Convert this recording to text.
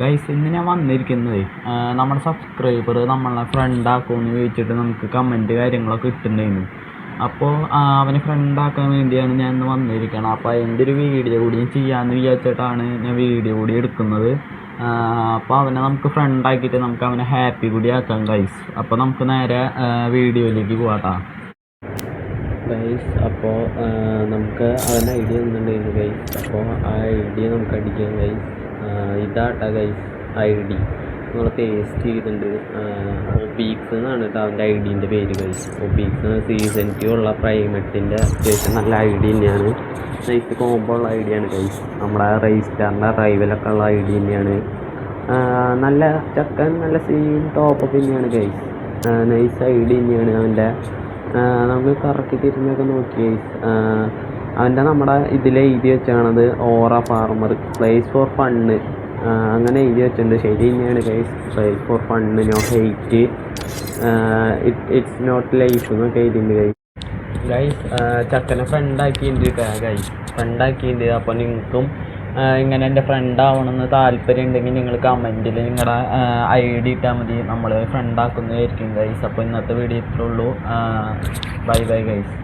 Guys ഇന്ന് ഞാൻ വന്നിരിക്കുന്നത് നമ്മുടെ സബ്സ്ക്രൈബർ നമ്മളെ ഫ്രണ്ടാക്കുമെന്ന് ചോദിച്ചിട്ട് നമുക്ക് കമൻറ്റ് കാര്യങ്ങളൊക്കെ ഇട്ടിട്ടുണ്ടായിരുന്നു. അപ്പോൾ അവനെ ഫ്രണ്ടാക്കാൻ വേണ്ടിയാണ് ഞാൻ ഇന്ന് വന്നിരിക്കുന്നത്. അപ്പോൾ അതിൻ്റെ ഒരു വീഡിയോ കൂടി ചെയ്യാമെന്ന് വിചാരിച്ചിട്ടാണ് ഞാൻ വീഡിയോ കൂടി എടുക്കുന്നത്. അപ്പോൾ അവനെ നമുക്ക് ഫ്രണ്ടാക്കിയിട്ട് നമുക്ക് അവനെ ഹാപ്പി കൂടി ആക്കാം ഗൈസ്. അപ്പോൾ നമുക്ക് നേരെ വീഡിയോയിലേക്ക് പോകാം ഗൈസ്. അപ്പോൾ നമുക്ക് അവൻ്റെ ഐഡിയ ഒന്നുണ്ടായിരുന്നു ഗൈസ്. അപ്പോൾ ആ ഐഡിയ നമുക്ക് അടിക്കാം ഗൈസ്. ഇതാട്ടാ ഗൈസ് ഐ ഡി നമ്മൾ പേസ്റ്റ് ചെയ്തിട്ടുണ്ട്. ഒബീക്സ് എന്നാണ് കേട്ടോ അവൻ്റെ ഐ ഡീൻ്റെ പേര് ഗൈസ്. ഒബീക്സ് സീസൺ 2 ഉള്ള പ്രൈമറ്റിൻ്റെ അത്യാവശ്യം നല്ല ഐ ഡി തന്നെയാണ്. നൈസ് കോംബോ ഉള്ള ഐ ഡിയാണ് ഗൈസ്. നമ്മുടെ റൈസ്റ്റാറിൻ്റെ റൈവലൊക്കെ ഉള്ള ഐ ഡി തന്നെയാണ്. നല്ല ചക്കൻ നല്ല സീൻ ടോപ്പ് തന്നെയാണ് ഗൈസ്. നൈസ് ഐ ഡി തന്നെയാണ് അവൻ്റെ. നമുക്ക് കറക്കി തിരിഞ്ഞൊക്കെ നോക്കി ഗൈസ്. അവൻ്റെ നമ്മുടെ ഇതിൽ എഴുതി വെച്ചാണത് ഓറ ഫാർമർ പ്ലേസ് ഫോർ ഫണ്ണ് അങ്ങനെ എഴുതി വെച്ചിട്ടുണ്ട്. ശരി തന്നെയാണ് guys. Place for fun no hate it's not life എന്നൊക്കെ എഴുതിയിട്ടുണ്ട് ഗൈസ്. ചക്കനെ ഫ്രണ്ടാക്കിയിട്ടുണ്ട് ഗൈസ്. ഫ്രണ്ടാക്കിയിട്ടുണ്ട്. അപ്പോൾ നിങ്ങൾക്കും ഇങ്ങനെ എൻ്റെ ഫ്രണ്ട് ആവണമെന്ന് താല്പര്യം ഉണ്ടെങ്കിൽ നിങ്ങൾ കമൻറ്റിൽ നിങ്ങളുടെ ഐ ഡി ഇട്ടാൽ മതി. നമ്മൾ ഫ്രണ്ടാക്കുന്നതായിരിക്കും ഗൈസ്. അപ്പോൾ ഇന്നത്തെ വീഡിയോ ഇത്രേ ഉള്ളൂ. Bye bye guys.